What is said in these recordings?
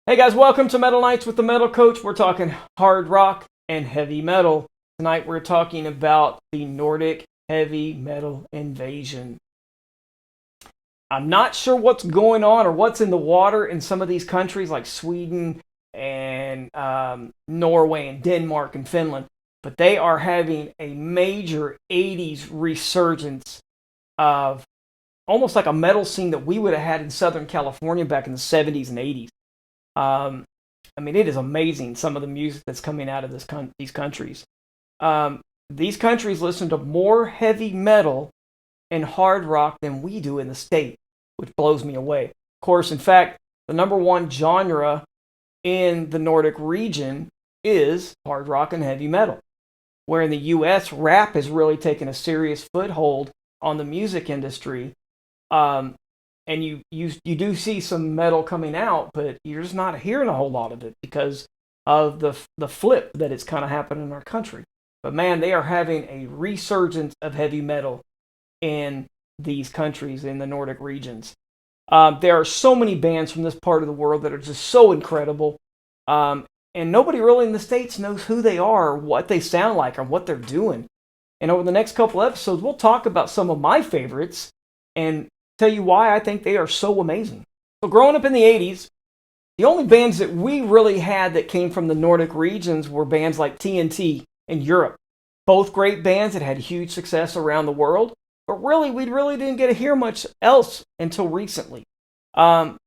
Hey guys, welcome to Metal Nights with the Metal Coach. We're talking hard rock and heavy metal. Tonight we're talking about the Nordic heavy metal invasion. I'm not sure what's going on or what's in the water in some of these countries like Sweden and Norway and Denmark and Finland, but they are having a major 80s resurgence of almost like a metal scene that we would have had in Southern California back in the 70s and 80s. It is amazing some of the music that's coming out of these countries. These countries listen to more heavy metal and hard rock than we do in the States, which blows me away. Of course, in fact, the number one genre in the Nordic region is hard rock and heavy metal, where in the U.S., rap has really taken a serious foothold on the music industry. And you do see some metal coming out, but you're just not hearing a whole lot of it because of the flip that it's kind of happening in our country. But man, they are having a resurgence of heavy metal in these countries in the Nordic regions. There are so many bands from this part of the world that are just so incredible, and nobody really in the States knows who they are, or what they sound like, or what they're doing. And over the next couple episodes, we'll talk about some of my favorites and tell you why I think they are so amazing. So growing up in the 80s, the only bands that we really had that came from the Nordic regions were bands like TNT in Europe. Both great bands that had huge success around the world, but really, we really didn't get to hear much else until recently.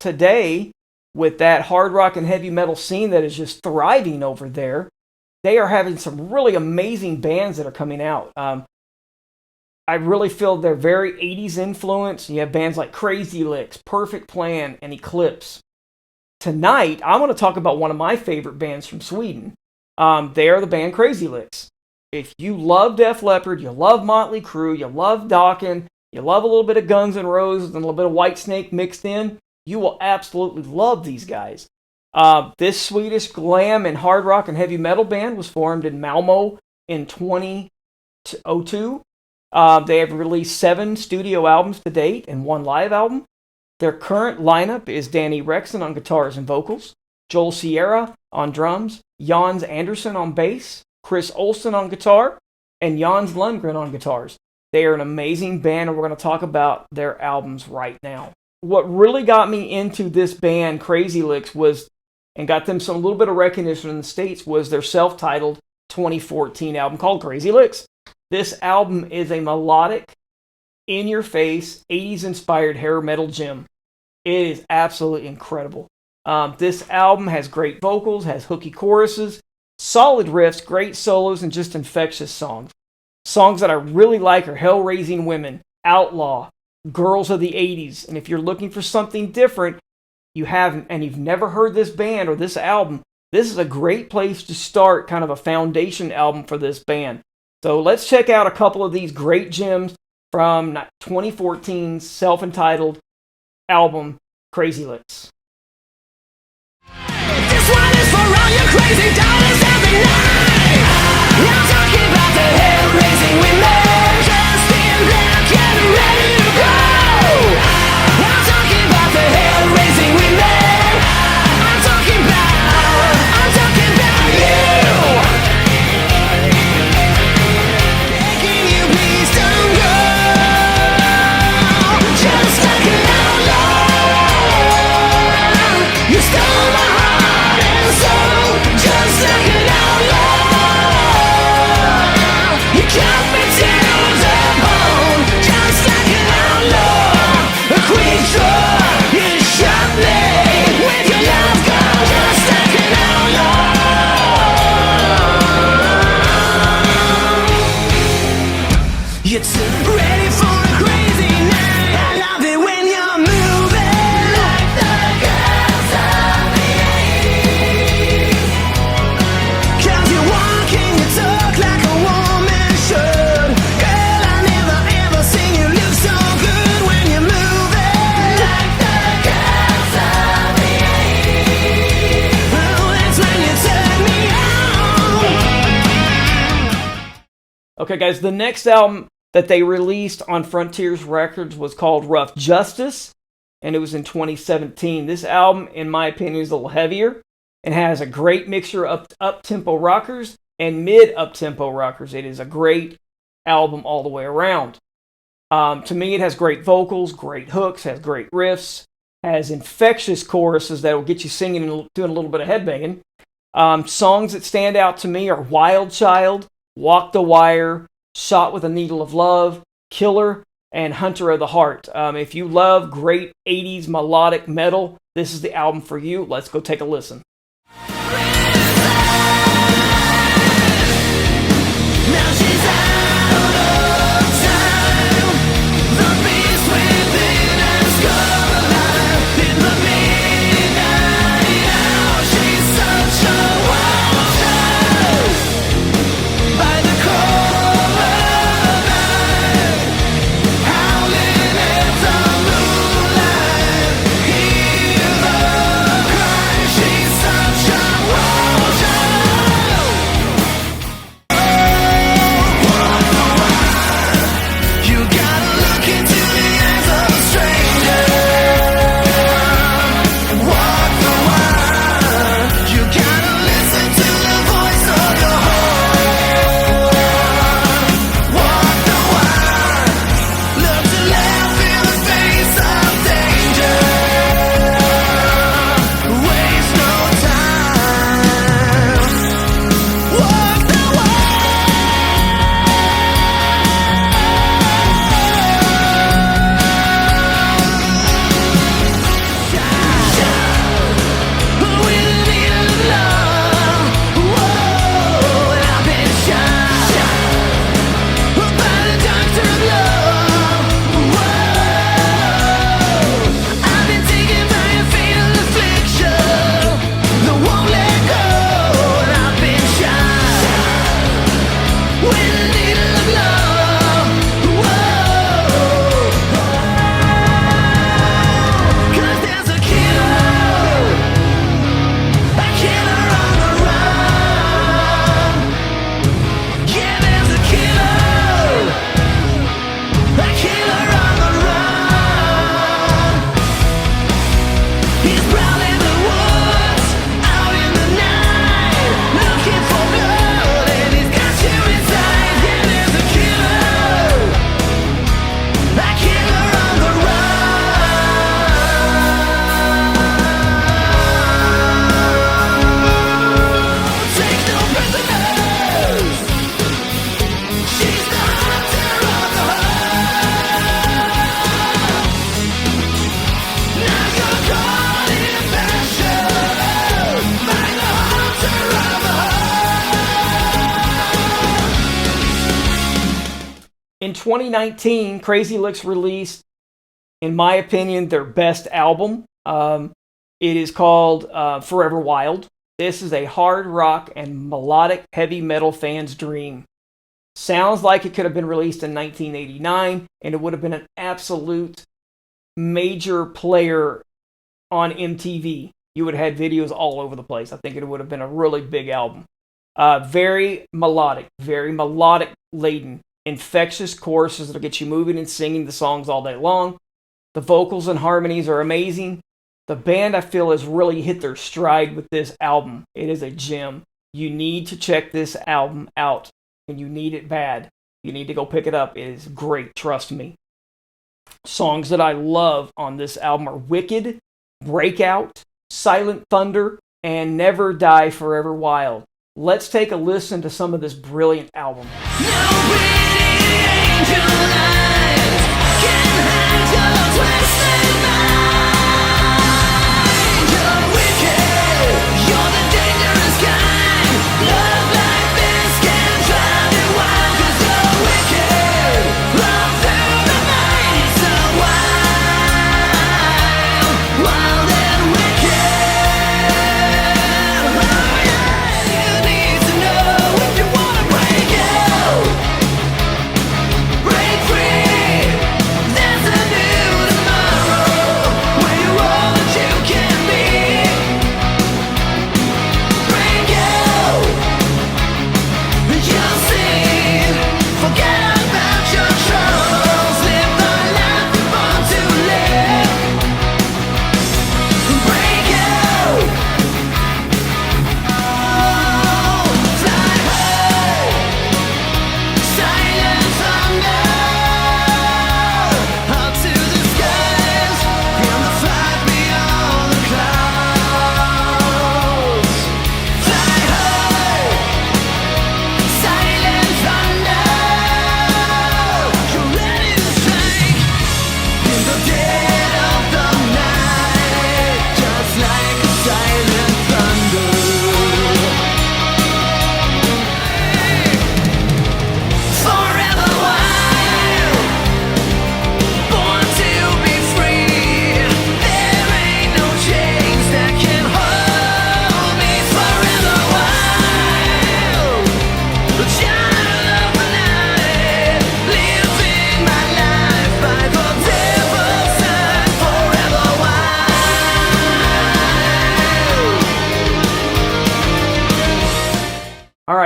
Today, with that hard rock and heavy metal scene that is just thriving over there, they are having some really amazing bands that are coming out. I really feel they're very 80s influence. You have bands like Crazy Lixx, Perfect Plan, and Eclipse. Tonight, I want to talk about one of my favorite bands from Sweden. They are the band Crazy Lixx. If you love Def Leppard, you love Motley Crue, you love Dokken, you love a little bit of Guns N' Roses and a little bit of Whitesnake mixed in, you will absolutely love these guys. This Swedish glam and hard rock and heavy metal band was formed in Malmo in 2002. They have released 7 studio albums to date and 1 live album. Their current lineup is Danny Rexon on guitars and vocals, Joel Sierra on drums, Jans Andersson on bass, Chris Olsen on guitar, and Jans Lundgren on guitars. They are an amazing band, and we're going to talk about their albums right now. What really got me into this band, Crazy Lixx, and got them some little bit of recognition in the States, was their self-titled 2014 album called Crazy Lixx. This album is a melodic, in-your-face, 80s-inspired hair metal gem. It is absolutely incredible. This album has great vocals, has hooky choruses, solid riffs, great solos, and just infectious songs. Songs that I really like are Hell-Raising Women, Outlaw, Girls of the 80s. And if you're looking for something different, you've never heard this band or this album, this is a great place to start kind of a foundation album for this band. So let's check out a couple of these great gems from 2014's self-entitled album, Crazy Lixx. This one is for all your crazy daughters every night. I'm talking about the hair-raising women, dressed in black and ready to go. I'm talking about the hair-raising women. I'm talking about you. Begging you, please don't go. Just like an outlaw, you stole my heart and soul. Just like an outlaw, you cut me to the bone. Just like an outlaw, a quick draw, you shot me with your love gun. Just like an outlaw, you're too ready for a crazy night. I love it when you're moving like the girls of the 80s. 'Cause you walk and you talk like a woman should. Girl, I never ever seen you look so good when you're moving like the girls of the 80s. Oh, that's when you turn me on. Okay, guys, the next album that they released on Frontiers Records was called Rough Justice. and it was in 2017. This album, in my opinion, is a little heavier and has a great mixture of up-tempo rockers and mid-up-tempo rockers. It is a great album all the way around. To me, it has great vocals, great hooks, has great riffs, has infectious choruses that will get you singing and doing a little bit of headbanging. Songs that stand out to me are Wild Child, Walk the Wire, Shot with a Needle of Love, Killer, and Hunter of the Heart. If you love great 80s melodic metal, this is the album for you. Let's go take a listen. Now she's out of time. The beast within has come alive. In the midnight hour, she's such a wild child. By the cold of night, howling at the moonlight. Hear the cry. She's such a wild child. You gotta look into the eyes of a stranger. Walk the wire. You gotta listen to the voice of your heart. Walk the wire. Look to laugh in the face of danger. Waste no time. Walk the In 2019, Crazy Lixx released, in my opinion, their best album. It is called Forever Wild. This is a hard rock and melodic heavy metal fan's dream. Sounds like it could have been released in 1989, and it would have been an absolute major player on MTV. You would have had videos all over the place. I think it would have been a really big album. Very melodic laden, infectious choruses that'll get you moving and singing the songs all day long. The vocals and harmonies are amazing. The band, I feel, has really hit their stride with this album. It is a gem. You need to check this album out, and you need it bad. You need to go pick it up. It is great, trust me. Songs that I love on this album are Wicked, Breakout, Silent Thunder, and Never Die Forever Wild. Let's take a listen to some of this brilliant album. Break free.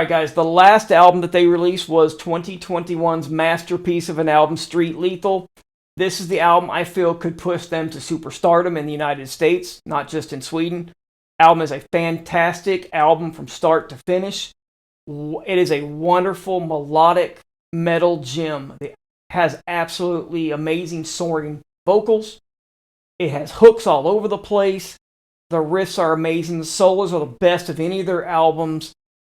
right, guys, the last album that they released was 2021's masterpiece of an album, Street Lethal. This is the album I feel could push them to superstardom in the United States, not just in Sweden. Album is a fantastic album from start to finish. It is a wonderful melodic metal gem. It has absolutely amazing soaring vocals. It has hooks all over the place. The riffs are amazing. The solos are the best of any of their albums.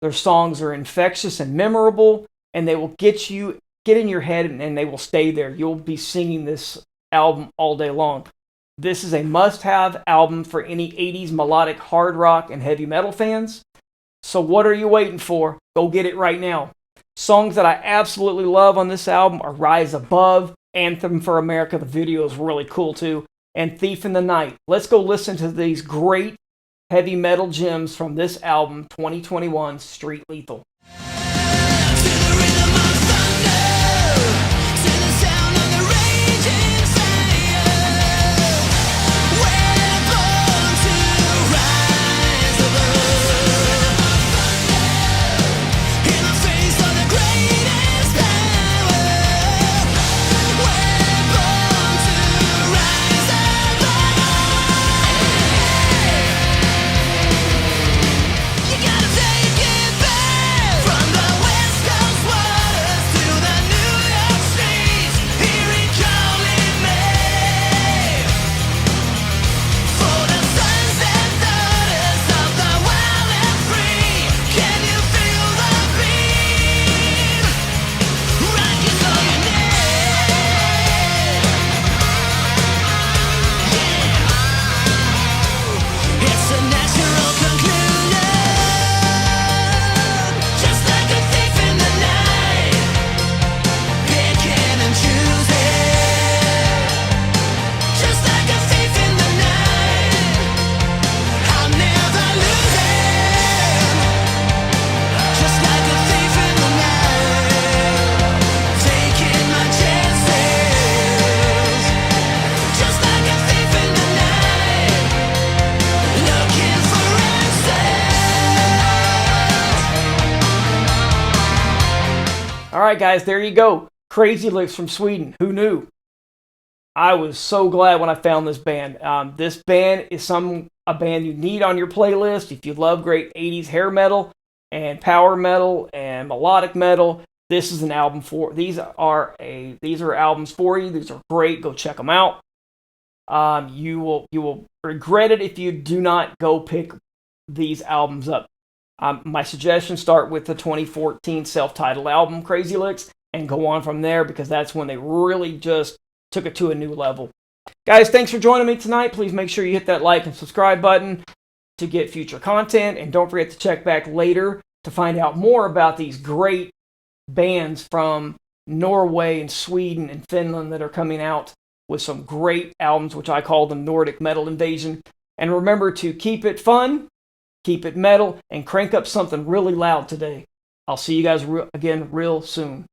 Their songs are infectious and memorable, and they will get in your head, and they will stay there. You'll be singing this album all day long. This is a must-have album for any 80s melodic hard rock and heavy metal fans. So what are you waiting for? Go get it right now. Songs that I absolutely love on this album are Rise Above, Anthem for America. The video is really cool too. And Thief in the Night. Let's go listen to these great heavy metal gems from this album, 2021 Street Lethal. Alright guys, there you go. Crazy Lixx from Sweden. Who knew? I was so glad when I found this band. This band is a band you need on your playlist if you love great 80s hair metal and power metal and melodic metal. This is an album for. These are albums for you. These are great. Go check them out. You will regret it if you do not go pick these albums up. My suggestion: start with the 2014 self-titled album, Crazy Lixx, and go on from there, because that's when they really just took it to a new level. Guys, thanks for joining me tonight. Please make sure you hit that like and subscribe button to get future content, and don't forget to check back later to find out more about these great bands from Norway and Sweden and Finland that are coming out with some great albums, which I call the Nordic Metal Invasion. And remember to keep it fun, keep it metal, and crank up something really loud today. I'll see you guys again real soon.